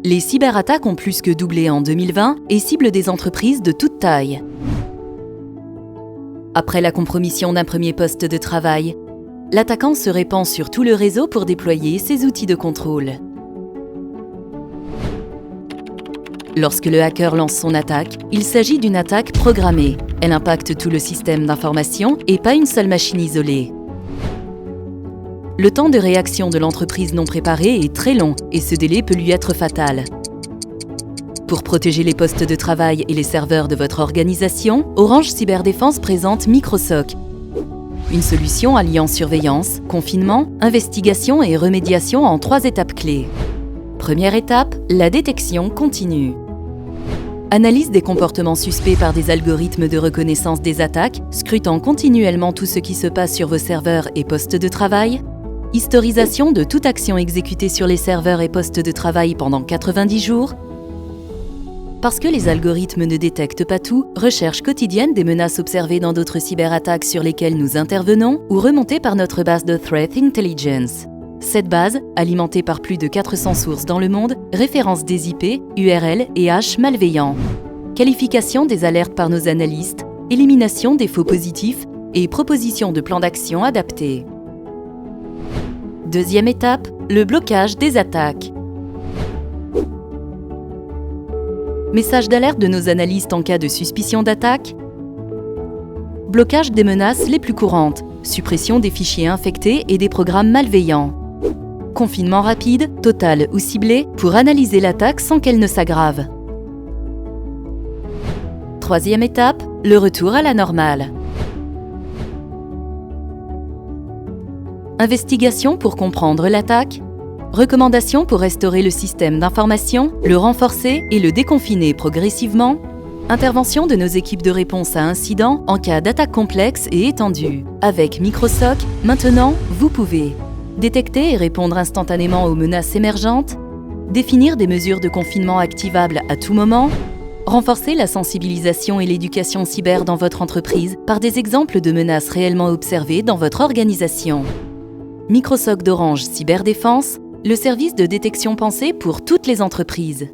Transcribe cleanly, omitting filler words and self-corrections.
Les cyberattaques ont plus que doublé en 2020 et ciblent des entreprises de toute taille. Après la compromission d'un premier poste de travail, l'attaquant se répand sur tout le réseau pour déployer ses outils de contrôle. Lorsque le hacker lance son attaque, il s'agit d'une attaque programmée. Elle impacte tout le système d'information et pas une seule machine isolée. Le temps de réaction de l'entreprise non préparée est très long et ce délai peut lui être fatal. Pour protéger les postes de travail et les serveurs de votre organisation, Orange Cyberdéfense présente MicroSOC, une solution alliant surveillance, confinement, investigation et remédiation en 3 étapes clés. Première étape, la détection continue. Analyse des comportements suspects par des algorithmes de reconnaissance des attaques, scrutant continuellement tout ce qui se passe sur vos serveurs et postes de travail. Historisation de toute action exécutée sur les serveurs et postes de travail pendant 90 jours. Parce que les algorithmes ne détectent pas tout, recherche quotidienne des menaces observées dans d'autres cyberattaques sur lesquelles nous intervenons ou remontées par notre base de Threat Intelligence. Cette base, alimentée par plus de 400 sources dans le monde, référence des IP, URL et hashes malveillants. Qualification des alertes par nos analystes, élimination des faux positifs et proposition de plans d'action adaptés. Deuxième étape, le blocage des attaques. Message d'alerte de nos analystes en cas de suspicion d'attaque. Blocage des menaces les plus courantes. Suppression des fichiers infectés et des programmes malveillants. Confinement rapide, total ou ciblé pour analyser l'attaque sans qu'elle ne s'aggrave. Troisième étape, le retour à la normale. Investigation pour comprendre l'attaque. Recommandations pour restaurer le système d'information, le renforcer et le déconfiner progressivement. Intervention de nos équipes de réponse à incidents en cas d'attaque complexe et étendue. Avec MicroSOC, maintenant, vous pouvez détecter et répondre instantanément aux menaces émergentes, définir des mesures de confinement activables à tout moment, renforcer la sensibilisation et l'éducation cyber dans votre entreprise par des exemples de menaces réellement observées dans votre organisation. MicroSOC d'Orange Cyberdéfense, le service de détection pensé pour toutes les entreprises.